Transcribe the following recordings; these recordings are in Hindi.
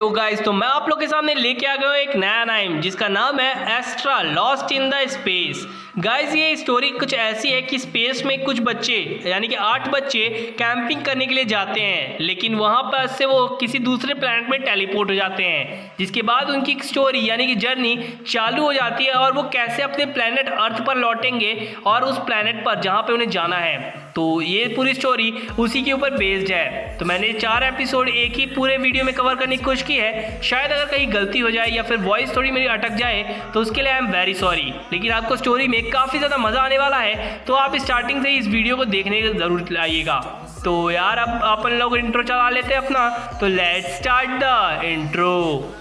तो गाइस, तो मैं आप लोग के सामने लेके आ गया हूँ एक नया नाम जिसका नाम है Astra lost in the space. Guys, ये स्टोरी कुछ ऐसी है कि स्पेस में कुछ बच्चे यानी कि 8 बच्चे कैंपिंग करने के लिए जाते हैं, लेकिन वहाँ पर से वो किसी दूसरे प्लैनेट में टेलीपोर्ट हो जाते हैं, जिसके बाद उनकी स्टोरी यानी कि जर्नी चालू हो जाती है और वो कैसे अपने प्लैनेट अर्थ पर लौटेंगे और उस प्लैनेट पर जहाँ पे उन्हें जाना है। तो ये पूरी स्टोरी उसी के ऊपर बेस्ड है। तो मैंने 4 एपिसोड एक ही पूरे वीडियो में कवर करने की कोशिश की है। शायद अगर कहीं गलती हो जाए या फिर वॉइस थोड़ी मेरी अटक जाए तो उसके लिए आई एम वेरी सॉरी, लेकिन आपको स्टोरी में काफ़ी ज़्यादा मज़ा आने वाला है, तो आप स्टार्टिंग से इस वीडियो को देखने ज़रूर आइएगा। तो यार अब अपन लोग इंट्रो चला लेते हैं अपना, तो let's start the intro.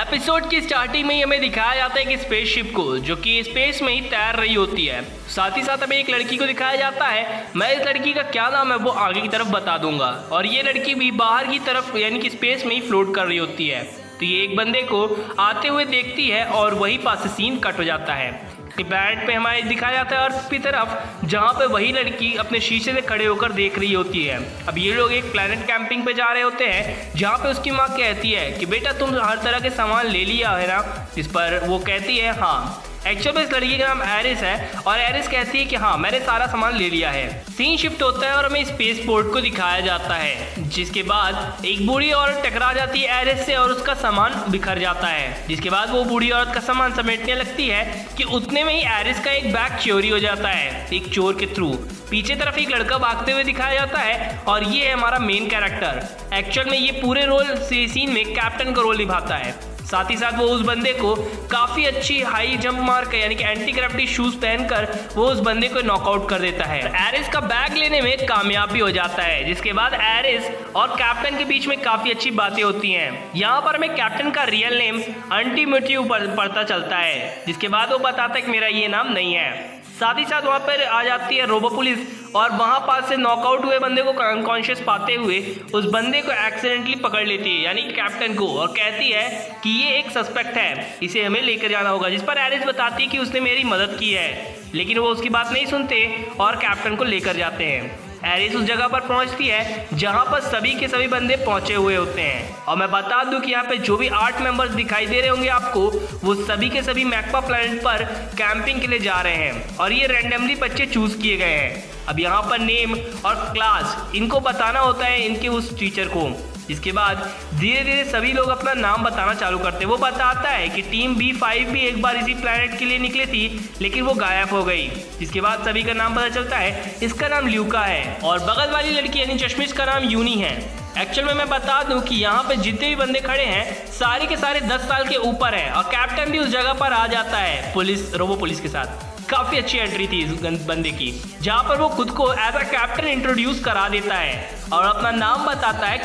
Episode की स्टार्टिंग में ही हमें दिखाया जाता है कि स्पेसशिप को जो कि स्पेस में ही तैर रही होती है। साथ ही साथ हमें एक लड़की को दिखाया जाता है। मैं इस लड़की का क्या नाम है वो आगे की तरफ बता दूंगा। और ये लड़की भी बाहर की तरफ यानी कि स्पेस में ही फ्लोट कर रही होती है। तो ये एक बंदे को आते हुए देखती है और वहीं पास से सीन कट हो जाता है। प्लैनेट पे हमारे दिखाया जाता है अर्थ की तरफ, जहाँ पे वही लड़की अपने शीशे से खड़े होकर देख रही होती है। अब ये लोग एक प्लैनेट कैंपिंग पे जा रहे होते हैं, जहाँ पे उसकी माँ कहती है कि बेटा तुम हर तरह के सामान ले लिया है ना, जिस पर वो कहती है हाँ। एक्चुअल में इस लड़की का नाम एरिस है और एरिस कहती है कि हाँ मैंने सारा सामान ले लिया है। सीन शिफ्ट होता है और हमें स्पेस पोर्ट को दिखाया जाता है, जिसके बाद एक बूढ़ी औरत टकरा जाती है एरिस से और उसका सामान बिखर जाता है। जिसके बाद वो बूढ़ी औरत का सामान समेटने लगती है कि उतने में ही एरिस का एक बैग चोरी हो जाता है एक चोर के थ्रू। पीछे तरफ एक लड़का भागते हुए दिखाया जाता है और ये है हमारा मेन कैरेक्टर। एक्चुअल में ये पूरे रोल सीन में कैप्टन का रोल निभाता है। साथ ही साथ वो उस बंदे को काफ़ी अच्छी हाई जंप मार कर यानी कि एंटी ग्रेविटी शूज पहनकर वो उस बंदे को नॉकआउट कर देता है। एरिस का बैग लेने में कामयाब भी हो जाता है, जिसके बाद एरिस और कैप्टन के बीच में काफ़ी अच्छी बातें होती हैं। यहाँ पर हमें कैप्टन का रियल नेम अंटीम्यूट्यू पता चलता है, जिसके बाद वो बताता है कि मेरा ये नाम नहीं है। साथ ही साथ वहाँ पर आ जाती है रोबो पुलिस और वहाँ पास से नॉकआउट हुए बंदे को अनकॉन्शियस पाते हुए उस बंदे को एक्सीडेंटली पकड़ लेती है यानी कैप्टन को, और कहती है कि ये एक सस्पेक्ट है, इसे हमें लेकर जाना होगा। जिस पर एरिस बताती है कि उसने मेरी मदद की है, लेकिन वो उसकी बात नहीं सुनते और कैप्टन को लेकर जाते हैं। एरिस उस जगह पर पहुंचती है जहां पर सभी के सभी बंदे पहुंचे हुए होते हैं। और मैं बता दूं कि यहाँ पे जो भी 8 मेंबर्स दिखाई दे रहे होंगे आपको, वो सभी के सभी मैक्पा प्लैनेट पर कैंपिंग के लिए जा रहे हैं और ये रैंडमली बच्चे चूज किए गए हैं। अब यहाँ पर नेम और क्लास इनको बताना होता है इनके उस टीचर को। इसके बाद धीरे धीरे सभी लोग अपना नाम बताना चालू करते हैं। वो बताता है कि टीम B5 भी एक बार इसी प्लैनेट के लिए निकली थी, लेकिन वो गायब हो गई। इसके बाद सभी का नाम पता चलता है। इसका नाम ल्यूका है और बगल वाली लड़की यानी चश्मिश का नाम यूनी है। एक्चुअल में मैं बता दूं कि यहाँ पे जितने भी बंदे खड़े हैं सारे के सारे 10 साल के ऊपर हैं और कैप्टन भी उस जगह पर आ जाता है रोबो पुलिस के साथ। काफ़ी अच्छी एंट्री थी इस बंदे की, जहाँ पर वो खुद को एज अ कैप्टन इंट्रोड्यूस करा देता है और अपना नाम बताता है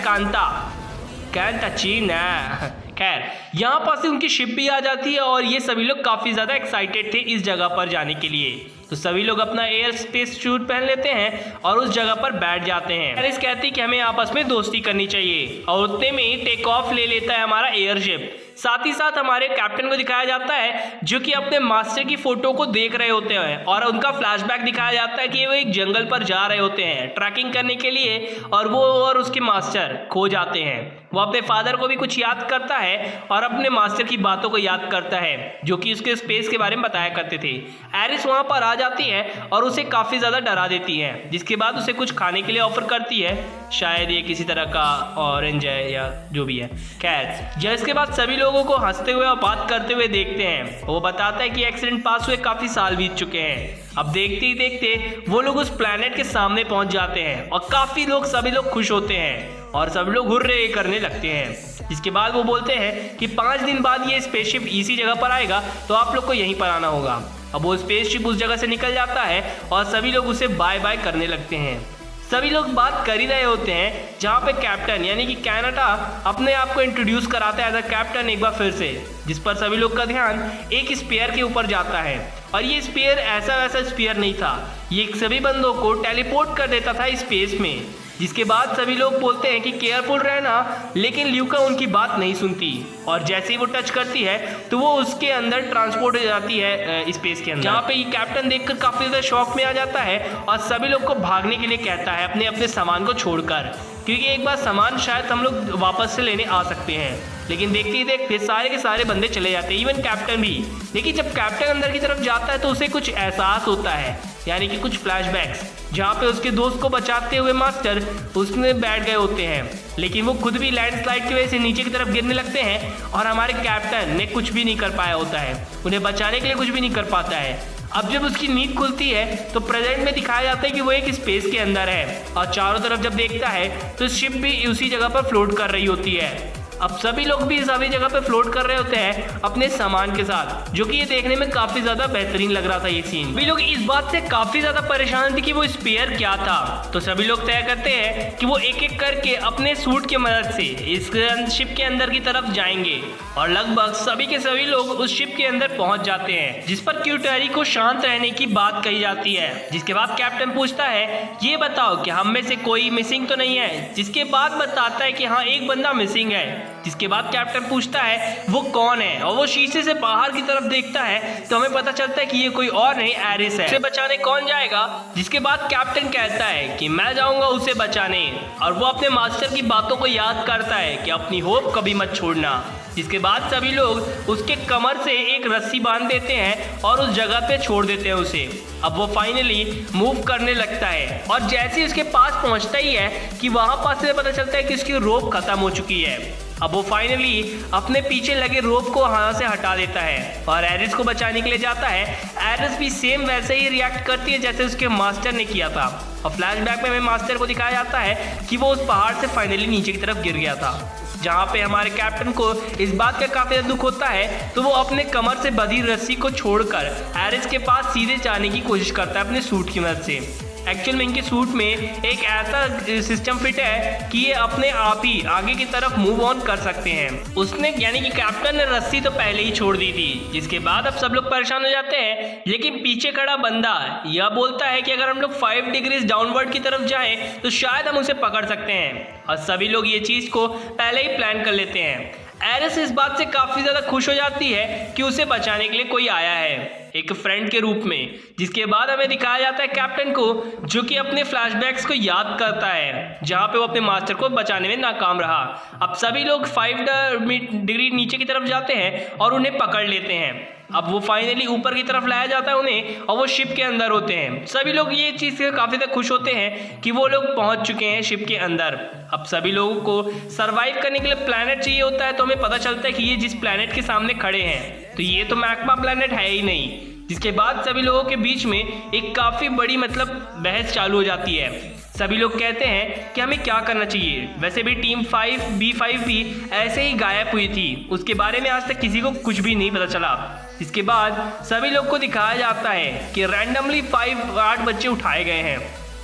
कांता चीन है। खैर, यहाँ पर से उनकी शिप भी आ जाती है और ये सभी लोग काफ़ी ज़्यादा एक्साइटेड थे इस जगह पर जाने के लिए। तो सभी लोग अपना एयर स्पेस सूट पहन लेते हैं और उस जगह पर बैठ जाते हैं। एरिस कहती है कि हमें आपस में दोस्ती करनी चाहिए और उतने में ही टेक ऑफ ले लेता है हमारा एयरशिप। साथ ही साथ हमारे कैप्टन को दिखाया जाता है जो कि अपने मास्टर की फोटो को देख रहे होते हैं और उनका फ्लैशबैक दिखाया जाता है कि वो एक जंगल पर जा रहे होते हैं ट्रैकिंग करने के लिए और वो और उसके मास्टर खो जाते हैं। वो अपने फादर को भी कुछ याद करता है और अपने मास्टर की बातों को याद करता है जो कि उसके स्पेस के बारे में बताया करते थे। एरिस वहाँ पर आ जाती है और उसे काफ़ी ज़्यादा डरा देती है, जिसके बाद उसे कुछ खाने के लिए ऑफर करती है। शायद ये किसी तरह का ऑरेंज है या जो भी है। खैर, जिसके बाद सभी लोगों को हंसते हुए और बात करते हुए देखते हैं। वो बताता है कि एक्सीडेंट पास हुए काफ़ी साल बीत चुके हैं। अब देखते ही देखते वो लोग उस प्लैनेट के सामने पहुंच जाते हैं और सभी लोग खुश होते हैं और सब लोग हुर्रे करने लगते हैं। इसके बाद वो बोलते हैं कि 5 दिन बाद ये स्पेसशिप इसी जगह पर आएगा, तो आप लोग को यहीं पर आना होगा। अब वो स्पेसशिप उस जगह से निकल जाता है और सभी लोग उसे बाय बाय करने लगते हैं। सभी लोग बात कर ही रहे होते हैं जहाँ पे कैप्टन यानी कि कैनाडा अपने आप को इंट्रोड्यूस कराता है एज अ कैप्टन एक बार फिर से, जिस पर सभी लोग का ध्यान एक स्पेयर के ऊपर जाता है। और ये स्पेयर ऐसा वैसा स्पेयर नहीं था, ये सभी बंदों को टेलीपोर्ट कर देता था स्पेस में। जिसके बाद सभी लोग बोलते हैं कि केयरफुल रहना, लेकिन ल्यूका उनकी बात नहीं सुनती और जैसे ही वो टच करती है तो वो उसके अंदर ट्रांसपोर्ट हो जाती है स्पेस के अंदर, जहाँ पे ये कैप्टन देखकर काफी ज्यादा शॉक में आ जाता है और सभी लोग को भागने के लिए कहता है अपने अपने सामान को छोड़कर, क्योंकि एक बार सामान शायद हम लोग वापस से लेने आ सकते हैं। लेकिन देखते ही देखते सारे के सारे बंदे चले जाते हैं, इवन कैप्टन भी। लेकिन जब कैप्टन अंदर की तरफ जाता है तो उसे कुछ एहसास होता है, यानी कि कुछ फ्लैशबैक्स, जहाँ पे उसके दोस्त को बचाते हुए मास्टर उसमें बैठ गए होते हैं, लेकिन वो खुद भी लैंडस्लाइड की वजह से नीचे की तरफ गिरने लगते हैं और हमारे कैप्टन ने कुछ भी नहीं कर पाया होता है, उन्हें बचाने के लिए कुछ भी नहीं कर पाता है। अब जब उसकी नींद खुलती है तो प्रेजेंट में दिखाया जाता है कि वो एक स्पेस के अंदर है और चारों तरफ जब देखता है तो शिप भी उसी जगह पर फ्लोट कर रही होती है। अब सभी लोग भी सभी जगह पे फ्लोट कर रहे होते हैं अपने सामान के साथ, जो कि ये देखने में काफी ज्यादा बेहतरीन लग रहा था ये सीन। सभी लोग इस बात से काफी ज्यादा परेशान थे कि वो स्पेयर क्या था, तो सभी लोग तय करते हैं कि वो एक एक करके अपने सूट की मदद से इस शिप के अंदर की तरफ जाएंगे और लगभग सभी के सभी लोग उस शिप के अंदर पहुंच जाते हैं, जिस पर क्यूटेरी को शांत रहने की बात कही जाती है। जिसके बाद कैप्टन पूछता है ये बताओ कि हम में से कोई मिसिंग तो नहीं है, जिसके बाद बताता है कि हाँ एक बंदा मिसिंग है। जिसके बाद कैप्टन पूछता है वो कौन है और वो शीशे से बाहर की तरफ देखता है तो हमें पता चलता है कि ये कोई और नहीं एरिस है। उसे बचाने कौन जाएगा? जिसके बाद कैप्टन कहता है कि मैं जाऊंगा उसे बचाने, और वो अपने मास्टर की बातों को याद करता है कि अपनी होप कभी मत छोड़ना। जिसके बाद सभी लोग उसके कमर से एक रस्सी बांध देते हैं और उस जगह पे छोड़ देते हैं उसे। अब वो फाइनली मूव करने लगता है और जैसे ही उसके पास पहुंचता ही है कि वहां पास से पता चलता है कि उसकी रोप खत्म हो चुकी है। अब वो फाइनली अपने पीछे लगे रोप को वहां से हटा देता है और एरिस को बचाने के लिए जाता है। एरिस भी सेम वैसे ही रिएक्ट करती है जैसे उसके मास्टर ने किया था और फ्लैशबैक में हमें मास्टर को दिखाया जाता है कि वो उस पहाड़ से फाइनली नीचे की तरफ गिर गया था, जहाँ पे हमारे कैप्टन को इस बात का काफी दुख होता है तो वो अपने कमर से बंधी रस्सी को छोड़कर एरिस के पास सीधे जाने की कोशिश करता है अपने सूट की मदद से। एक्चुअल में इनके सूट में एक ऐसा सिस्टम फिट है कि ये अपने आप ही आगे की तरफ मूव ऑन कर सकते हैं। उसने यानी कि कैप्टन ने रस्सी तो पहले ही छोड़ दी थी, जिसके बाद अब सब लोग परेशान हो जाते हैं। लेकिन पीछे खड़ा बंदा यह बोलता है कि अगर हम लोग 5 डिग्रीज डाउनवर्ड की तरफ जाएं तो शायद हम उसे पकड़ सकते हैं, और सभी लोग ये चीज को पहले ही प्लान कर लेते हैं। एरिस इस बात से काफी ज्यादा खुश हो जाती है कि उसे बचाने के लिए कोई आया है एक फ्रेंड के रूप में। जिसके बाद हमें दिखाया जाता है कैप्टन को जो कि अपने फ्लैशबैक्स को याद करता है जहां पे वो अपने मास्टर को बचाने में नाकाम रहा। अब सभी लोग 5 डिग्री नीचे की तरफ जाते हैं और उन्हें पकड़ लेते हैं। अब वो फाइनली ऊपर की तरफ लाया जाता है उन्हें और वो शिप के अंदर होते हैं। सभी लोग ये चीज़ से काफ़ी ज़्यादा खुश होते हैं कि वो लोग पहुंच चुके हैं शिप के अंदर। अब सभी लोगों को सरवाइव करने के लिए प्लैनेट चाहिए होता है, तो हमें पता चलता है कि ये जिस प्लैनेट के सामने खड़े हैं तो ये तो मैग्मा प्लैनेट है ही नहीं। जिसके बाद सभी लोगों के बीच में एक काफ़ी बड़ी बहस चालू हो जाती है। सभी लोग कहते हैं कि हमें क्या करना चाहिए। वैसे भी टीम 5B5 भी ऐसे ही गायब हुई थी, उसके बारे में आज तक किसी को कुछ भी नहीं पता चला। इसके बाद सभी लोग को दिखाया जाता है कि रैंडमली 8 बच्चे उठाए गए हैं।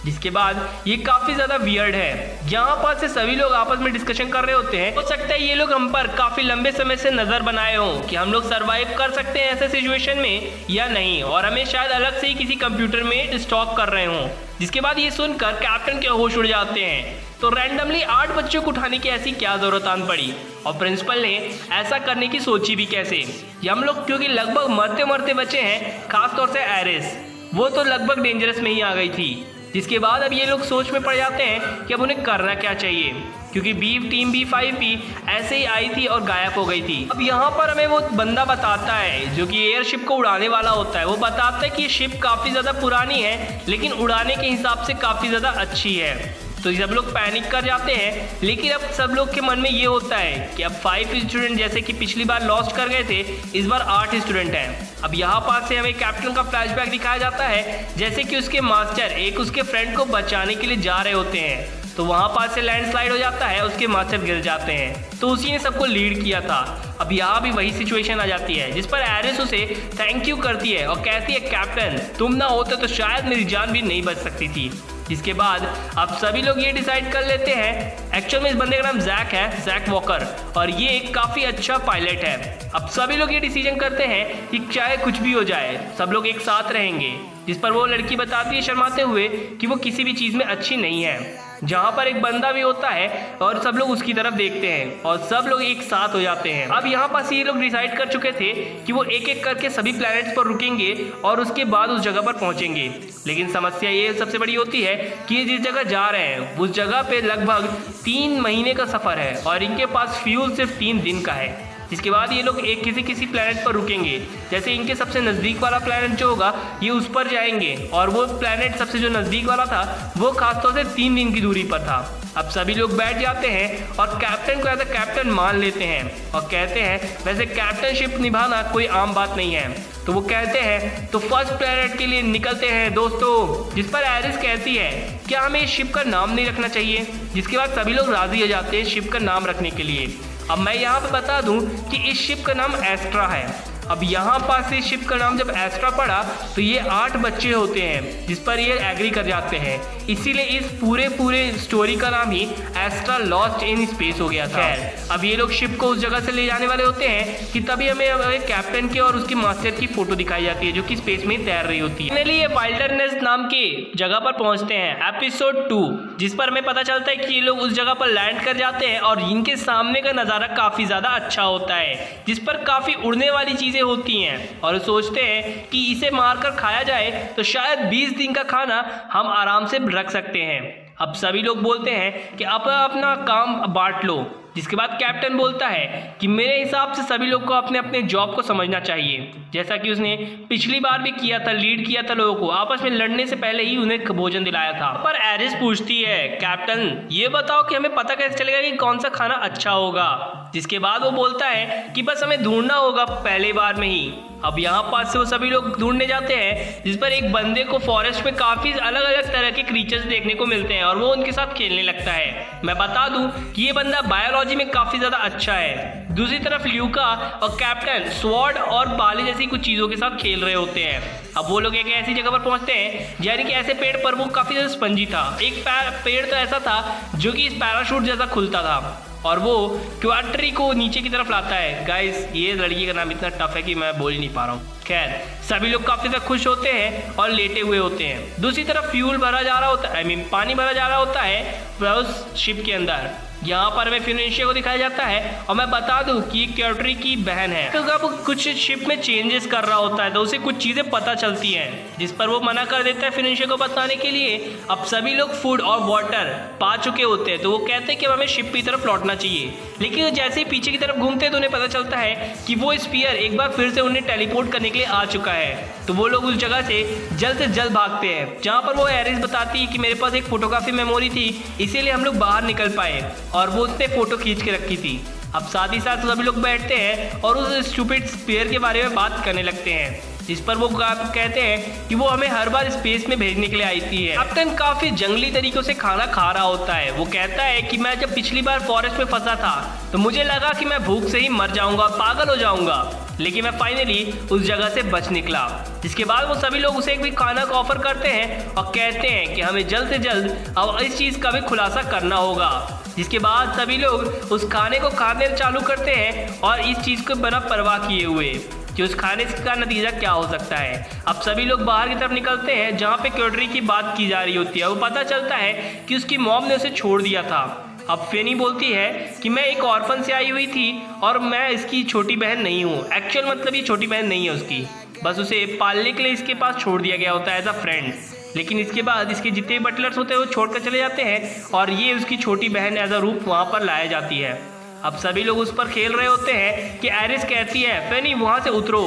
जिसके बाद ये काफी ज्यादा वियर्ड है, यहाँ पर से सभी लोग आपस में डिस्कशन कर रहे होते हैं। हो सकता है ये लोग हम पर काफी लंबे समय से नजर बनाए हों कि हम लोग सरवाइव कर सकते हैं ऐसे सिचुएशन में या नहीं, और हमें शायद अलग से ही किसी कंप्यूटर में स्टॉक कर रहे हों। जिसके बाद ये सुनकर कैप्टन के होश उड़ जाते हैं। तो रैंडमली 8 बच्चों को उठाने की ऐसी क्या जरूरत आन पड़ी, और प्रिंसिपल ने ऐसा करने की सोची भी कैसे। ये हम लोग क्योंकि लगभग मरते मरते बचे हैं, खासतौर से एरिस, वो तो लगभग डेंजरस में ही आ गई थी। जिसके बाद अब ये लोग सोच में पड़ जाते हैं कि अब उन्हें करना क्या चाहिए, क्योंकि टीम B5 भी ऐसे ही आई थी और गायब हो गई थी। अब यहाँ पर हमें वो बंदा बताता है जो कि एयरशिप को उड़ाने वाला होता है। वो बताता है कि ये शिप काफ़ी ज़्यादा पुरानी है लेकिन उड़ाने के हिसाब से काफ़ी ज़्यादा अच्छी है। तो सब लोग पैनिक कर जाते हैं, लेकिन अब सब लोग के मन में ये होता है कि अब 5 स्टूडेंट जैसे कि पिछली बार लॉस्ट कर गए थे, इस बार 8 स्टूडेंट हैं। अब यहाँ पास से हमें कैप्टन का फ्लैशबैक दिखाया जाता है जैसे कि उसके मास्टर एक उसके फ्रेंड को बचाने के लिए जा रहे होते हैं। तो वहाँ पास से लैंडस्लाइड हो जाता है, उसके मास्टर गिर जाते हैं, तो उसी ने सबको लीड किया था। अब यहाँ भी वही सिचुएशन आ जाती है जिस पर एरिस उसे थैंक यू करती है और कहती है कैप्टन तुम ना होते तो शायद मेरी जान भी नहीं बच सकती थी। जिसके बाद अब सभी लोग ये डिसाइड कर लेते हैं, एक्चुअल में इस बंदे का नाम जैक है, जैक वॉकर, और ये एक काफ़ी अच्छा पायलट है। अब सभी लोग ये डिसीजन करते हैं कि चाहे कुछ भी हो जाए सब लोग एक साथ रहेंगे। जिस पर वो लड़की बताती है शर्माते हुए कि वो किसी भी चीज़ में अच्छी नहीं है। जहाँ पर एक बंदा भी होता है और सब लोग उसकी तरफ देखते हैं और सब लोग एक साथ हो जाते हैं। अब यहाँ पास ये लोग डिसाइड कर चुके थे कि वो एक एक करके सभी प्लैनेट्स पर रुकेंगे और उसके बाद उस जगह पर पहुंचेंगे। लेकिन समस्या ये सबसे बड़ी होती है कि ये जिस जगह जा रहे हैं उस जगह पे लगभग 3 महीने का सफर है और इनके पास फ्यूल सिर्फ 3 दिन का है। इसके बाद ये लोग एक किसी प्लैनेट पर रुकेंगे। जैसे इनके सबसे नज़दीक वाला प्लैनेट जो होगा ये उस पर जाएंगे और वो प्लैनेट सबसे जो नज़दीक वाला था वो खासतौर से 3 दिन की दूरी पर था। अब सभी लोग बैठ जाते हैं और कैप्टन को एज अ कैप्टन मान लेते हैं और कहते हैं वैसे कैप्टनशिप निभाना कोई आम बात नहीं है। तो वो कहते हैं तो फर्स्ट प्लैनेट के लिए निकलते हैं दोस्तों। जिस पर एरिस कहती है क्या हमें इस शिप का नाम नहीं रखना चाहिए, जिसके बाद सभी लोग राजी हो जाते हैं शिप का नाम रखने के लिए। अब मैं यहाँ पे बता दूं कि इस शिप का नाम एस्ट्रा है। अब यहाँ पास इस शिप का नाम जब एस्ट्रा पड़ा तो ये 8 बच्चे होते हैं जिस पर ये एग्री कर जाते हैं, इसीलिए इस पूरे स्टोरी का नाम ही एस्ट्रा लॉस्ट इन स्पेस हो गया था। अब ये लोग शिप को उस जगह से ले जाने वाले होते हैं कि तभी हमें कैप्टन की और उसकी मास्टर की फोटो दिखाई जाती है जो कि स्पेस में तैर रही होती है। फाइनली ये वाइल्डरनेस नाम की जगह पर पहुंचते हैं एपिसोड 2, जिस पर हमें पता चलता है कि ये लोग उस जगह पर लैंड कर जाते हैं और इनके सामने का नज़ारा काफ़ी ज़्यादा अच्छा होता है जिस पर काफ़ी उड़ने वाली चीज़ें होती हैं और सोचते हैं कि इसे मारकर खाया जाए तो शायद 20 दिन का खाना हम आराम से रख सकते हैं। अब सभी लोग बोलते हैं कि आप अपना काम बांट लो, जिसके बाद कैप्टन बोलता है कि मेरे हिसाब से सभी लोग को अपने अपने जॉब को समझना चाहिए, जैसा कि उसने पिछली बार भी किया था, लीड किया था लोगों को, आपस में लड़ने से पहले ही उन्हें भोजन दिलाया था। पर एरिस पूछती है कैप्टन ये बताओ कि हमें पता कैसे चलेगा कि कौन सा खाना अच्छा होगा, जिसके बाद वो बोलता है कि बस हमें ढूंढना होगा पहले बार में ही। अब यहाँ पास से वो सभी लोग ढूंढने जाते हैं जिस पर एक बंदे को फॉरेस्ट में काफ़ी अलग अलग तरह के क्रीचर्स देखने को मिलते हैं और वो उनके साथ खेलने लगता है। मैं बता दूं कि ये बंदा बायोलॉजी में काफ़ी ज़्यादा अच्छा है। दूसरी तरफ ल्यूका और कैप्टन स्वॉर्ड और बाले जैसी कुछ चीज़ों के साथ खेल रहे होते हैं। अब वो लोग एक ऐसी जगह पर पहुंचते हैं यानी कि ऐसे पेड़ पर वो काफ़ी ज़्यादा स्पंजी था। एक पेड़ तो ऐसा था जो कि इस पैराशूट जैसा खुलता था और वो क्वार्टरी को नीचे की तरफ लाता है। गाइस ये लड़की का नाम इतना टफ है कि मैं बोल नहीं पा रहा हूँ। खैर सभी लोग काफ़ी ज़्यादा खुश होते हैं और लेटे हुए होते हैं। दूसरी तरफ फ्यूल भरा जा रहा होता है, पानी भरा जा रहा होता है उस शिप के अंदर। यहाँ पर हमें फिनेंशिया को दिखाया जाता है और मैं बता दूं कि क्योटरी की बहन है। तो अब कुछ शिप में चेंजेस कर रहा होता है तो उसे कुछ चीज़ें पता चलती हैं जिस पर वो मना कर देता है फिनेंशिया को बताने के लिए। अब सभी लोग फूड और वाटर पा चुके होते हैं तो वो कहते हैं कि हमें शिप की तरफ लौटना चाहिए, लेकिन जैसे ही पीछे की तरफ घूमते हैं तो उन्हें पता चलता है कि वो स्पीयर एक बार फिर से उन्हें टेलीपोर्ट करने के लिए आ चुका है। तो वो लोग उस जगह से जल्द भागते हैं जहाँ पर वो एरिस बताती है कि मेरे पास एक फोटोग्राफी मेमोरी थी इसीलिए हम लोग बाहर निकल पाए और वो उसने फोटो खींच के रखी थी। अब साथ ही साथ सभी लोग बैठते हैं और उस स्टूपिड स्पेयर के बारे में बात करने लगते हैं जिस पर वो कहते हैं कि वो हमें हर बार स्पेस में भेजने के लिए आई थी। कैप्टन काफी जंगली तरीकों से खाना खा रहा होता है। वो कहता है कि मैं जब पिछली बार फॉरेस्ट में फंसा था तो मुझे लगा कि मैं भूख से ही मर जाऊंगा, पागल हो जाऊंगा, लेकिन मैं फाइनली उस जगह से बच निकला। जिसके बाद वो सभी लोग उसे एक भी खाना का ऑफर करते हैं और कहते हैं कि हमें जल्द से जल्द अब इस चीज़ का भी खुलासा करना होगा। जिसके बाद सभी लोग उस खाने को खाने चालू करते हैं और इस चीज़ को बिना परवाह किए हुए कि उस खाने का नतीजा क्या हो सकता है। अब सभी लोग बाहर की तरफ निकलते हैं जहाँ पे क्योटरी की बात की जा रही होती है। वो पता चलता है कि उसकी मॉम ने उसे छोड़ दिया था। अब फेनी बोलती है कि मैं एक ऑर्फन से आई हुई थी और मैं इसकी छोटी बहन नहीं हूँ। एक्चुअल मतलब ये छोटी बहन नहीं है उसकी, बस उसे पालने के लिए इसके पास छोड़ दिया गया होता है एज अ फ्रेंड। लेकिन इसके बाद इसके जितने बटलर्स होते हैं वो छोड़कर चले जाते हैं और ये उसकी छोटी बहन एज अ रूप वहाँ पर लाया जाती है। अब सभी लोग उस पर खेल रहे होते हैं कि एरिस कहती है फैनी वहाँ से उतरो,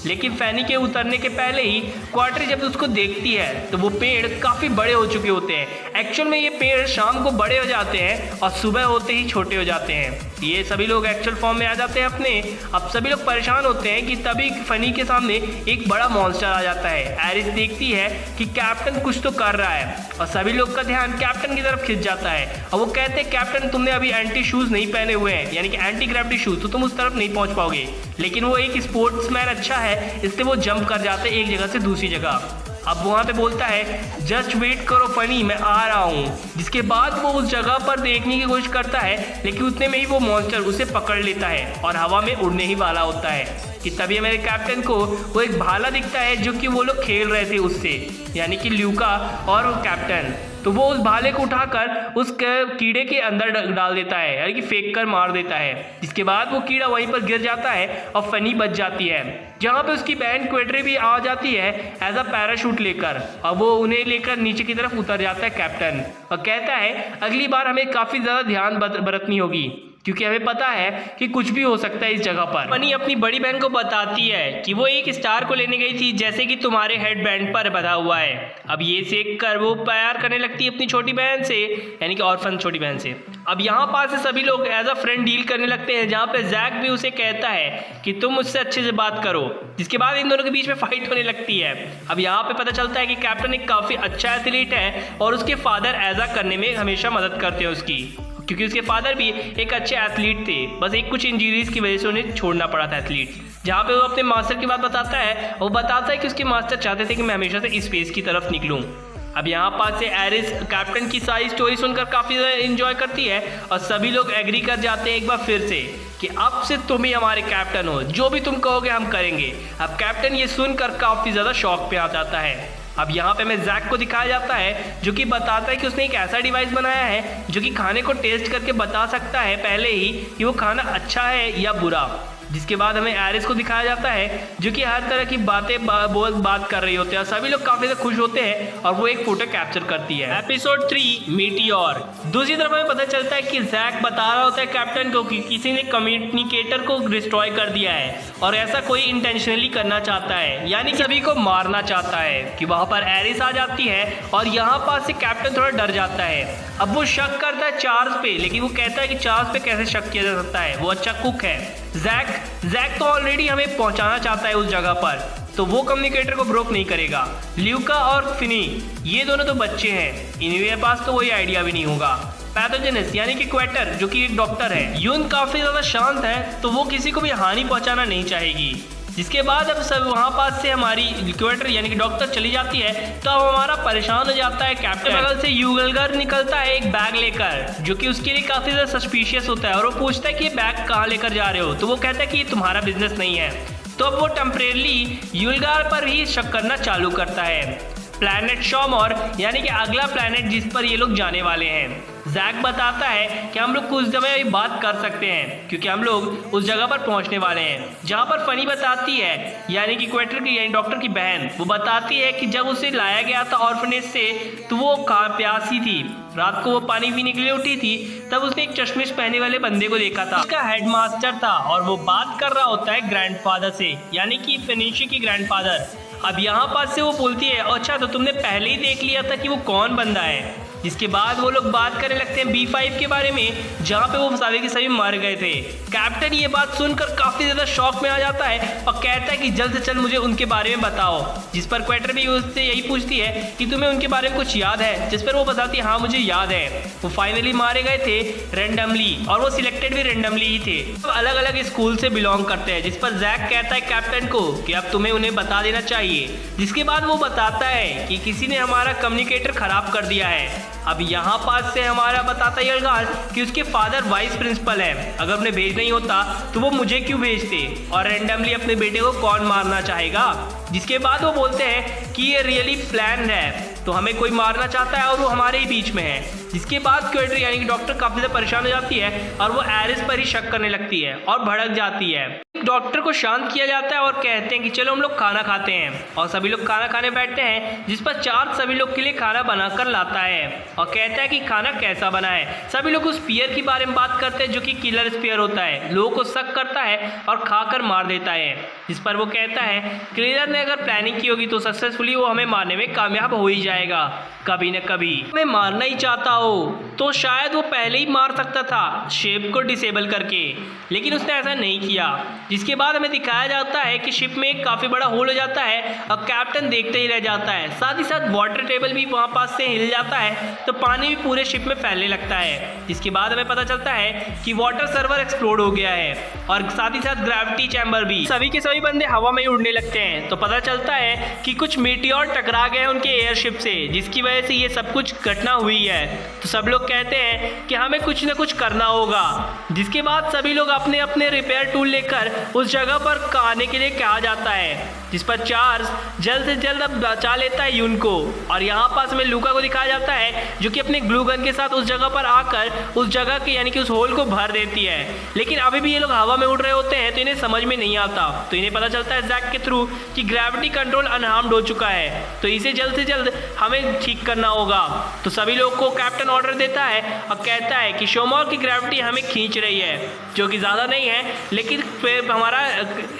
लेकिन फैनी के उतरने के पहले ही क्वार्टरी जब उसको देखती है तो वो पेड़ काफ़ी बड़े हो चुके होते हैं। एक्चुअल में ये पेड़ शाम को बड़े हो जाते हैं और सुबह होते ही छोटे हो जाते हैं। ये सभी लोग एक्चुअल फॉर्म में आ जाते हैं अपने। अब सभी लोग परेशान होते हैं कि तभी फनी के सामने एक बड़ा मॉन्स्टर आ जाता है। एरिस देखती है कि कैप्टन कुछ तो कर रहा है और सभी लोग का ध्यान कैप्टन की तरफ खिंच जाता है और वो कहते हैं कैप्टन तुमने अभी एंटी शूज़ नहीं पहने हुए हैं, यानी कि एंटी ग्रेविटी शूज़, तो तुम उस तरफ नहीं पहुंच पाओगे। लेकिन वो एक स्पोर्ट्समैन अच्छा है इसलिए वो जंप कर जाते हैं एक जगह से दूसरी जगह। अब वहाँ पे बोलता है जस्ट वेट करो फनी, मैं आ रहा हूँ। जिसके बाद वो उस जगह पर देखने की कोशिश करता है लेकिन उतने में ही वो मॉन्स्टर उसे पकड़ लेता है और हवा में उड़ने ही वाला होता है कि तभी मेरे कैप्टन को वो एक भाला दिखता है जो कि वो लोग खेल रहे थे उससे, यानी कि ल्यूका और वो कैप्टन। तो वो उस भाले को उठाकर उस कीड़े के अंदर डाल देता है, यानी कि फेंक कर मार देता है। जिसके बाद वो कीड़ा वहीं पर गिर जाता है और फनी बच जाती है, जहाँ पे उसकी बहन क्वेट्री भी आ जाती है एज अ पैराशूट लेकर, और वो उन्हें लेकर नीचे की तरफ उतर जाता है कैप्टन, और कहता है अगली बार हमें काफ़ी ज़्यादा ध्यान बरतनी होगी, क्योंकि हमें पता है कि कुछ भी हो सकता है इस जगह पर। फनी अपनी बड़ी बहन को बताती है कि वो एक स्टार को लेने गई थी, जैसे कि तुम्हारे हेडबैंड पर बंधा हुआ है। अब ये देख कर वो प्यार करने लगती है अपनी छोटी बहन से, यानी कि ऑर्फन छोटी बहन से। अब यहाँ पास से सभी लोग एज अ फ्रेंड डील करने लगते हैं, जहाँ पे जैक भी उसे कहता है कि तुम मुझसे अच्छे से बात करो, जिसके बाद इन दोनों के बीच में फाइट होने लगती है। अब यहाँ पे पता चलता है कि कैप्टन एक काफ़ी अच्छा एथलीट है और उसके फादर ऐसा करने में हमेशा मदद करते हैं उसकी, क्योंकि उसके फादर भी एक अच्छे एथलीट थे, बस एक कुछ इंजरीज की वजह से उन्हें छोड़ना पड़ा था एथलीट। जहाँ पे वो अपने मास्टर की बात बताता है, वो बताता है कि उसके मास्टर चाहते थे कि मैं हमेशा से स्पेस की तरफ निकलूँ। अब यहाँ पास से एरिस कैप्टन की सारी स्टोरी सुनकर काफ़ी ज़्यादा एंजॉय करती है, और सभी लोग एग्री कर जाते हैं एक बार फिर से कि अब से तुम ही हमारे कैप्टन हो, जो भी तुम कहोगे हम करेंगे। अब कैप्टन ये सुनकर काफ़ी ज़्यादा शौक पे आ जाता है। अब यहाँ पे हमें जैक को दिखाया जाता है, जो कि बताता है कि उसने एक ऐसा डिवाइस बनाया है जो कि खाने को टेस्ट करके बता सकता है पहले ही कि वो खाना अच्छा है या बुरा। जिसके बाद हमें एरिस को दिखाया जाता है, जो कि हर तरह की बातें बात कर रही होते हैं, सभी लोग काफ़ी ज़्यादा खुश होते हैं, और वो एक फोटो कैप्चर करती है। Episode 3 meteor. दूसरी तरफ हमें पता चलता है कि जैक बता रहा होता है कैप्टन को कि किसी ने कम्युनिकेटर को डिस्ट्रॉय कर दिया है, और ऐसा कोई इंटेंशनली करना चाहता है, यानी सभी को मारना चाहता है। कि वहाँ पर एरिस आ जाती है, और यहाँ पास से कैप्टन थोड़ा डर जाता है। अब वो शक करता है चार्ल्स पे, लेकिन वो कहता है कि चार्ल्स पे कैसे शक किया जा सकता है, वो अच्छा कुक है। जैक तो ऑलरेडी हमें पहुंचाना चाहता है उस जगह पर, तो वो कम्युनिकेटर को ब्रोक नहीं करेगा। ल्यूका और फिनी ये दोनों तो बच्चे हैं, इनके पास तो वही आइडिया भी नहीं होगा। पैथोजेनिस यानी कि क्वेटर, जो कि एक डॉक्टर है। यून काफ़ी ज़्यादा शांत है, तो वो किसी को भी हानि पहुंचाना नहीं चाहेगी। जिसके बाद अब सब वहाँ पास से हमारी क्वेटर यानी कि डॉक्टर चली जाती है, तो अब हमारा परेशान हो जाता है कैप्टन। बगल से युगलगर निकलता है एक बैग लेकर, जो कि उसके लिए काफ़ी ज़्यादा सस्पिशियस होता है, और वो पूछता है कि ये बैग कहाँ लेकर जा रहे हो, तो वो कहता है कि ये तुम्हारा बिजनेस नहीं है। तो अब वो टेम्परेरली युगलगर पर ही शक करना चालू करता है। प्लैनेट शॉमर यानी कि अगला प्लैनेट जिस पर ये लोग जाने वाले हैं। जैक बताता है कि हम लोग कुछ समय बात कर सकते हैं, क्योंकि हम लोग उस जगह पर पहुंचने वाले हैं। जहां पर फनी बताती है, यानी कि क्वेटर की यानी डॉक्टर की बहन, वो बताती है कि जब उसे लाया गया था ऑर्फनेज से, तो वो प्यासी थी। रात को वो पानी पीने के लिए उठी थी, तब उसने एक चश्मिश पहने वाले बंदे को देखा था। उसका हेडमास्टर था, और वो बात कर रहा होता है ग्रैंडफादर से, यानी कि फिनिशी की ग्रैंडफादर। अब यहाँ पास से वो बोलती है, अच्छा तो तुमने पहले ही देख लिया था कि वो कौन बंदा है। जिसके बाद वो लोग बात करने लगते हैं B5 के बारे में, जहाँ पे वो सभी के सभी मर गए थे। कैप्टन ये बात सुनकर काफ़ी ज़्यादा शॉक में आ जाता है, और कहता है कि जल्द से जल्द मुझे उनके बारे में बताओ। जिस पर क्वेटर भी उससे यही पूछती है कि तुम्हें उनके बारे में कुछ याद है, जिस पर वो बताती है हाँ मुझे याद है। वो फाइनली मारे गए थे रेंडमली, और वो सिलेक्टेड भी रेंडमली ही थे। अलग अलग स्कूल से बिलोंग करते हैं, जिस पर जैक कहता है कैप्टन को कि अब तुम्हें उन्हें बता देना चाहिए। जिसके बाद वो बताता है कि किसी ने हमारा कम्युनिकेटर खराब कर दिया है। अब यहाँ पास से हमारा बताता है यलगार कि उसके फादर वाइस प्रिंसिपल है, अगर उन्हें भेजना ही होता तो वो मुझे क्यों भेजते, और रैंडमली अपने बेटे को कौन मारना चाहेगा। जिसके बाद वो बोलते हैं कि ये रियली प्लान है, तो हमें कोई मारना चाहता है और वो हमारे ही बीच में है। जिसके बाद क्वेटर यानी कि डॉक्टर काफ़ी ज़्यादा परेशान हो जाती है, और वो एरिस पर ही शक करने लगती है और भड़क जाती है। डॉक्टर को शांत किया जाता है और कहते हैं कि चलो हम लोग खाना खाते हैं, और सभी लोग खाना खाने बैठते हैं। जिस पर चार्ल्स सभी लोग के लिए खाना बनाकर लाता है और कहता है कि खाना कैसा बना है। सभी लोग उस स्पीयर के बारे में बात करते हैं, जो कि किलर स्पीयर होता है, लोगों को शक करता है और खाकर मार देता है। जिस पर वो कहता है किलर ने अगर प्लानिंग की होगी तो सक्सेसफुली वो हमें मारने में कामयाब हो ही जाएगा, कभी न कभी। हमें मारना ही चाहता हो तो शायद वो पहले ही मार सकता था शिप को डिसेबल करके, लेकिन उसने ऐसा नहीं किया। जिसके बाद हमें दिखाया जाता है कि शिप में काफ़ी बड़ा होल हो जाता है और कैप्टन देखते ही रह जाता है। साथ ही साथ वाटर टेबल भी वहाँ पास से हिल जाता है, तो पानी भी पूरे शिप में फैलने लगता है। जिसके बाद हमें पता चलता है कि वाटर सर्वर एक्सप्लोड हो गया है, और साथ ही साथ ग्रेविटी चैम्बर भी। सभी के सभी बंदे हवा में ही उड़ने लगते हैं, तो पता चलता है कि कुछ मीटियोर टकरा गए उनके एयरशिप से, जिसकी वजह से ये सब कुछ घटना हुई है। तो सब लोग कहते हैं कि हमें कुछ न कुछ करना होगा, जिसके बाद सभी लोग अपने अपने रिपेयर टूल लेकर उस जगह पर आने के लिए कहा जाता है, जिस पर चार्ल्स जल्द से जल्द अब बचा लेता है यून को। और यहाँ पास में लूका को दिखाया जाता है जो कि अपने ग्लू गन के साथ उस जगह पर आकर उस जगह के यानी कि उस होल को भर देती है। लेकिन अभी भी ये लोग हवा में उड़ रहे होते हैं, तो इन्हें समझ में नहीं आता। तो इन्हें पता चलता है जैक के थ्रू कि ग्रेविटी कंट्रोल अनहार्म्ड हो चुका है, तो इसे जल्द से जल्द हमें ठीक करना होगा। तो सभी लोग को कैप्टन ऑर्डर देता है और कहता है कि शोमोर की ग्रेविटी हमें खींच रही है, जो कि ज़्यादा नहीं है, लेकिन फिर हमारा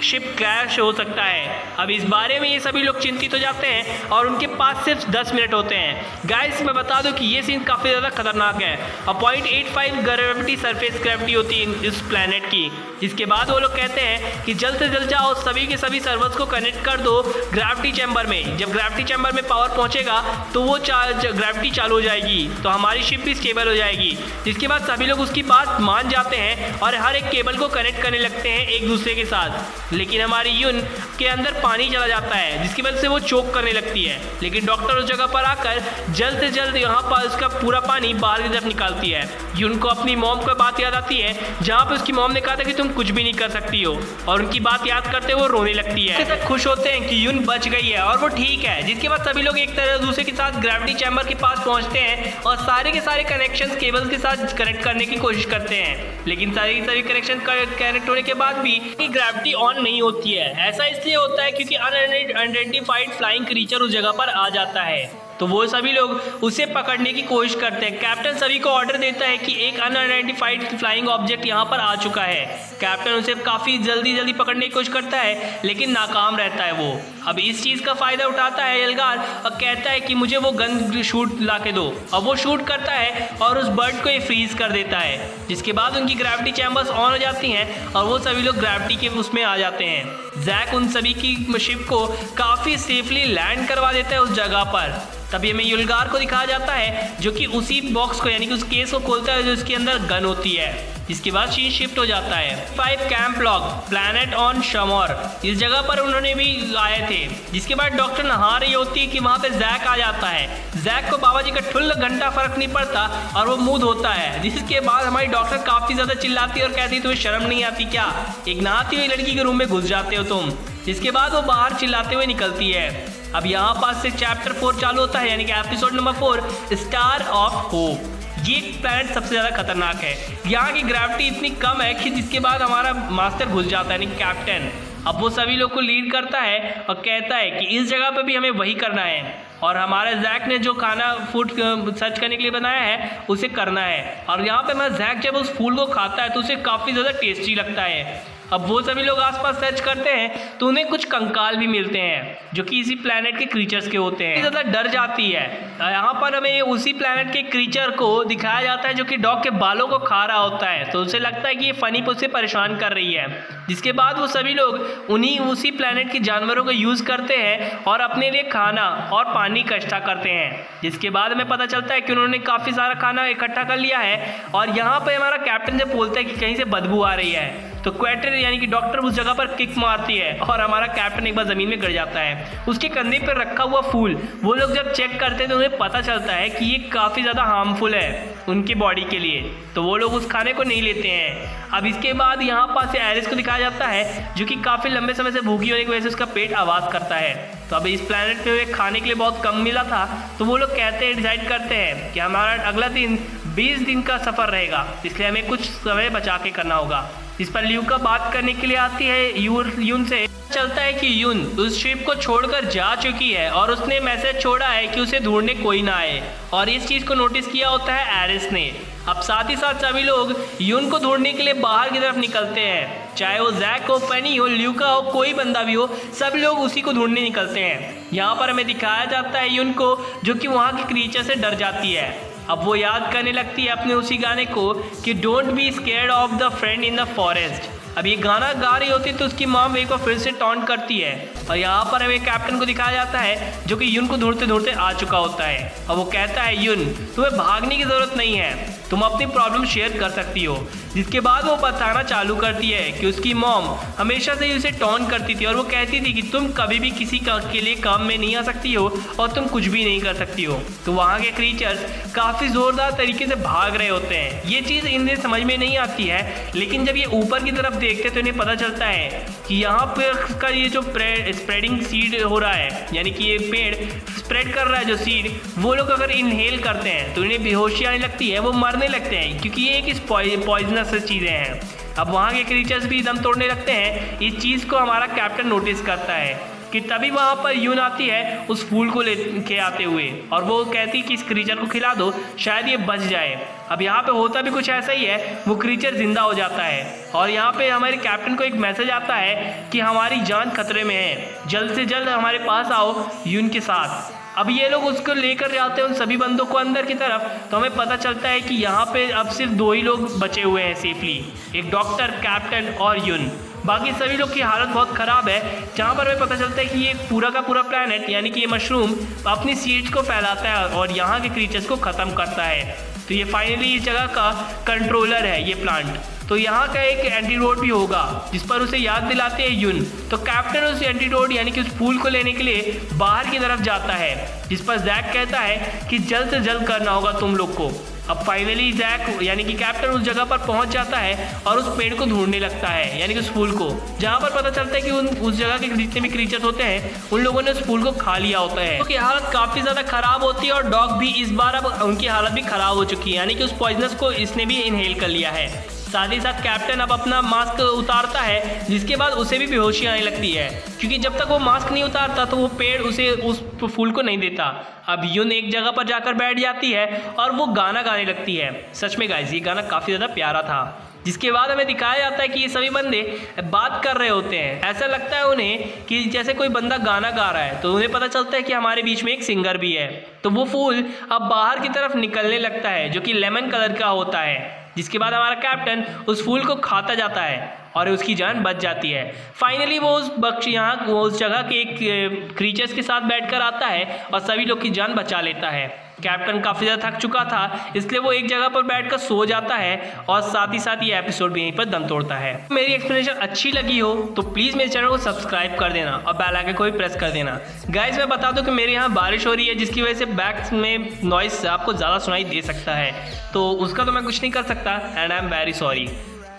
शिप क्रैश हो सकता है। अब इस बारे में ये सभी लोग चिंतित हो जाते हैं और उनके पास सिर्फ 10 मिनट होते हैं। गाइस मैं बता दूं कि ये सीन काफ़ी ज़्यादा खतरनाक है। और 0.85 ग्रेविटी सरफेस ग्रेविटी होती है इस प्लेनेट की। इसके बाद वो लोग कहते हैं कि जल्द से जल्द जाओ, सभी के सभी सर्वर्स को कनेक्ट कर दो ग्रेविटी चैम्बर में। जब ग्रेविटी चैम्बर में पावर पहुंचेगा तो वो ग्रेविटी चालू हो जाएगी, तो हमारी शिप भी स्टेबल हो जाएगी। जिसके बाद सभी लोग उसकी बात मान जाते हैं और हर एक केबल को कनेक्ट करने लगते हैं एक दूसरे के साथ। लेकिन हमारी यून के अंदर पानी चला जाता है, जिसकी वजह से वो चोक करने लगती है। लेकिन डॉक्टर उस जगह पर आकर जल्द से जल्द यहाँ पर उसका पूरा पानी बाहर की तरफ निकालती है। यून को अपनी मॉम को बात याद आती है, जहाँ पे उसकी मॉम ने कहा था कि तुम कुछ भी नहीं कर सकती हो, और उनकी बात याद करते वो रोने लगती है। तक खुश होते हैं कि यून बच गई है और वो ठीक है। जिसके बाद सभी लोग एक तरह दूसरे के साथ ग्रेविटी चैम्बर के पास पहुंचते हैं और सारे के सारे कनेक्शंस केबल्स के साथ कनेक्ट करने की कोशिश करते हैं। लेकिन सारी कनेक्शन कनेक्ट होने के बाद भी ग्रेविटी ऑन नहीं होती है। ऐसा इसलिए होता है क्योंकि अनआइडेंटिफाइड फ्लाइंग क्रीचर उस जगह पर आ जाता है। तो वो सभी लोग उसे पकड़ने की कोशिश करते हैं। कैप्टन सभी को ऑर्डर देता है कि एक अनआइडेंटिफाइड फ्लाइंग ऑब्जेक्ट यहाँ पर आ चुका है। कैप्टन उसे काफ़ी जल्दी पकड़ने की कोशिश करता है, लेकिन नाकाम रहता है वो। अब इस चीज़ का फ़ायदा उठाता है एल्गार और कहता है कि मुझे वो गन शूट ला के दो। अब वो शूट करता है और उस बर्ड को ये फ्रीज कर देता है, जिसके बाद उनकी ग्रेविटी चैम्बर्स ऑन हो जाती हैं और वो सभी लोग ग्रेविटी के उसमें आ जाते हैं। जैक उन सभी की शिप को काफ़ी सेफली लैंड करवा देता है उस जगह पर। तभी हमें युलगार को दिखाया जाता है जो कि उसी बॉक्स को यानी कि उस केस को खोलता है जो उसके अंदर गन होती है। इसके बाद सीन शिफ्ट हो जाता है 5 कैंप लॉग प्लैनेट ऑन शमोर। इस जगह पर उन्होंने भी आए थे। जिसके बाद डॉक्टर नहा रही होती है कि वहाँ पे जैक आ जाता है। जैक को बाबा जी का ठुल्ल घंटा फर्क नहीं पड़ता और वो मुंह धोता है। जिसके बाद हमारी डॉक्टर काफ़ी ज़्यादा चिल्लाती है और कहती है तुम्हें शर्म नहीं आती क्या, एक नहाती हुई लड़की के रूम में घुस जाते हो तुम। जिसके बाद वो बाहर चिल्लाते हुए निकलती है। अब यहाँ पास से चैप्टर 4 चालू होता है, यानी कि episode number 4 star of hope. ये प्लैनेट सबसे ज़्यादा खतरनाक है। यहाँ की ग्रेविटी इतनी कम है कि जिसके बाद हमारा मास्टर घुस जाता है, यानी कैप्टन। अब वो सभी लोग को लीड करता है और कहता है कि इस जगह पे भी हमें वही करना है और हमारे जैक ने जो खाना फूड सर्च करने के लिए बनाया है उसे करना है। और यहाँ पे हमारा जैक जब उस फूल को खाता है तो उसे काफ़ी ज़्यादा टेस्टी लगता है। अब वो सभी लोग आसपास सर्च करते हैं तो उन्हें कुछ कंकाल भी मिलते हैं जो कि इसी प्लैनेट के क्रीचर्स के होते हैं। ज़्यादा डर जाती है। यहाँ पर हमें उसी प्लैनेट के क्रीचर को दिखाया जाता है जो कि डॉग के बालों को खा रहा होता है, तो उसे लगता है कि ये फनी उसे परेशान कर रही है। जिसके बाद वो सभी लोग उसी प्लैनेट के जानवरों का यूज़ करते हैं और अपने लिए खाना और पानी इकट्ठा करते हैं। जिसके बाद हमें पता चलता है कि उन्होंने काफ़ी सारा खाना इकट्ठा कर लिया है और यहाँ पर हमारा कैप्टन जब बोलता है कि कहीं से बदबू आ रही है तो क्वेटर यानी कि डॉक्टर उस जगह पर किक मारती है और हमारा कैप्टन एक बार ज़मीन में गिर जाता है। उसके कंधे पर रखा हुआ फूल वो लोग जब चेक करते हैं तो उन्हें पता चलता है कि ये काफ़ी ज़्यादा हार्मफुल है उनकी बॉडी के लिए, तो वो लोग उस खाने को नहीं लेते हैं। अब इसके बाद यहाँ पास से एरिस को दिखाया जाता है जो कि काफ़ी लंबे समय से भूखी होने की वजह से उसका पेट आवाज़ करता है। तो अब इस प्लैनेट पे खाने के लिए बहुत कम मिला था, तो वो लोग कहते हैं, डिसाइड करते हैं कि हमारा अगला दिन 20 दिन का सफ़र रहेगा, इसलिए हमें कुछ समय बचा के करना होगा। इस पर ल्यूका बात करने के लिए आती है यून से। चलता है कि यून उस शिप को छोड़कर जा चुकी है और उसने मैसेज छोड़ा है कि उसे ढूंढने कोई ना आए, और इस चीज़ को नोटिस किया होता है एरिस ने। अब साथ ही साथ सभी लोग यून को ढूंढने के लिए बाहर की तरफ निकलते हैं, चाहे वो जैक हो, पेनी हो, ल्यूका हो, कोई बंदा भी हो, सब लोग उसी को ढूंढने निकलते हैं। यहाँ पर हमें दिखाया जाता है यून को जो कि वहाँ के क्रीचर से डर जाती है। अब वो याद करने लगती है अपने उसी गाने को कि don't be scared of the friend in the forest. अब ये गाना गा रही होती तो उसकी मॉम एक बार फिर से टॉन्ट करती है और यहाँ पर हमें कैप्टन को दिखाया जाता है जो कि यून को ढूंढते ढूंढते आ चुका होता है और वो कहता है यून तुम्हें भागने की ज़रूरत नहीं है, तुम अपनी प्रॉब्लम शेयर कर सकती हो। जिसके बाद वो बताना चालू करती है कि उसकी मॉम हमेशा से ही उसे टॉन्ट करती थी और वो कहती थी कि तुम कभी भी किसी के लिए काम में नहीं आ सकती हो और तुम कुछ भी नहीं कर सकती हो। तो वहाँ के क्रीचर्स काफ़ी ज़ोरदार तरीके से भाग रहे होते हैं। ये चीज़ इन्हें समझ में नहीं आती है, लेकिन जब ये ऊपर की तरफ देखते तो इन्हें पता चलता है कि यहाँ पर का ये जो स्प्रेडिंग सीड हो रहा है, यानी कि ये पेड़ स्प्रेड कर रहा है जो सीड, वो लोग अगर इनहेल करते हैं तो इन्हें बेहोशी आने लगती है, वो मरने लगते हैं क्योंकि ये एक पॉइजनस चीज़ें हैं। अब वहाँ के क्रीचर्स भी दम तोड़ने लगते हैं। इस चीज़ को हमारा कैप्टन नोटिस करता है कि तभी वहाँ पर यून आती है उस फूल को लेके आते हुए और वो कहती है कि इस क्रीचर को खिला दो, शायद ये बच जाए। अब यहाँ पे होता भी कुछ ऐसा ही है, वो क्रीचर जिंदा हो जाता है और यहाँ पे हमारे कैप्टन को एक मैसेज आता है कि हमारी जान खतरे में है, जल्द से जल्द हमारे पास आओ यून के साथ। अब ये लोग उसको लेकर जाते हैं उन सभी बंदों को अंदर की तरफ, तो हमें पता चलता है कि यहाँ पे अब सिर्फ 2 ही लोग बचे हुए हैं सेफली, एक डॉक्टर, कैप्टन और यून। बाकी सभी लोग की हालत बहुत ख़राब है, जहाँ पर हमें पता चलता है कि ये पूरा का पूरा प्लैनेट यानी कि ये मशरूम अपनी सीड्स को फैलाता है और यहाँ के क्रीचर्स को ख़त्म करता है। तो ये फाइनली इस जगह का कंट्रोलर है ये प्लांट। तो यहाँ का एक एंटीडोट भी होगा जिस पर उसे याद दिलाते हैं यून। तो कैप्टन उस एंटीडोट यानी कि उस फूल को लेने के लिए बाहर की तरफ जाता है, जिस पर जैक कहता है कि जल्द से जल्द करना होगा तुम लोग को। अब फाइनली जैक यानी कि कैप्टन उस जगह पर पहुंच जाता है और उस पेड़ को ढूंढने लगता है, यानी कि उस फूल को, जहां पर पता चलता है कि उस जगह के जितने भी क्रीचर्स होते हैं उन लोगों ने उस फूल को खा लिया होता है। उनकी हालत काफ़ी ज़्यादा ख़राब होती है और डॉग भी इस बार अब उनकी हालत भी ख़राब हो चुकी है, यानी कि उस पॉइजनस को इसने भी इनहेल कर लिया है। साथ ही साथ कैप्टन अब अपना मास्क उतारता है, जिसके बाद उसे भी बेहोशी आने लगती है क्योंकि जब तक वो मास्क नहीं उतारता तो वो पेड़ उसे उस फूल को नहीं देता। अब यून एक जगह पर जाकर बैठ जाती है और वो गाना गाने लगती है। सच में गाइस, ये गाना काफ़ी ज़्यादा प्यारा था। जिसके बाद हमें दिखाया जाता है कि ये सभी बंदे बात कर रहे होते हैं। ऐसा लगता है उन्हें कि जैसे कोई बंदा गाना गा रहा है, तो उन्हें पता चलता है कि हमारे बीच में एक सिंगर भी है। तो वो फूल अब बाहर की तरफ निकलने लगता है जो कि लेमन कलर का होता है। जिसके बाद हमारा कैप्टन उस फूल को खाता जाता है और उसकी जान बच जाती है। फाइनली वो उस जगह के एक क्रीचर्स के साथ बैठकर आता है और सभी लोग की जान बचा लेता है। कैप्टन काफ़ी ज़्यादा थक चुका था, इसलिए वो एक जगह पर बैठकर सो जाता है और साथ ही साथ ये एपिसोड भी यहीं पर दम तोड़ता है। मेरी एक्सप्लेनेशन अच्छी लगी हो तो प्लीज़ मेरे चैनल को सब्सक्राइब कर देना और बेल आइकन को भी प्रेस कर देना। गाइस, मैं बता दूं कि मेरे यहाँ बारिश हो रही है, जिसकी वजह से बैक में नॉइस आपको ज़्यादा सुनाई दे सकता है, तो उसका तो मैं कुछ नहीं कर सकता and I am very sorry.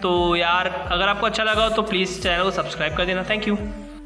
तो यार, अगर आपको अच्छा लगा हो तो प्लीज़ चैनल को सब्सक्राइब कर देना। Thank you.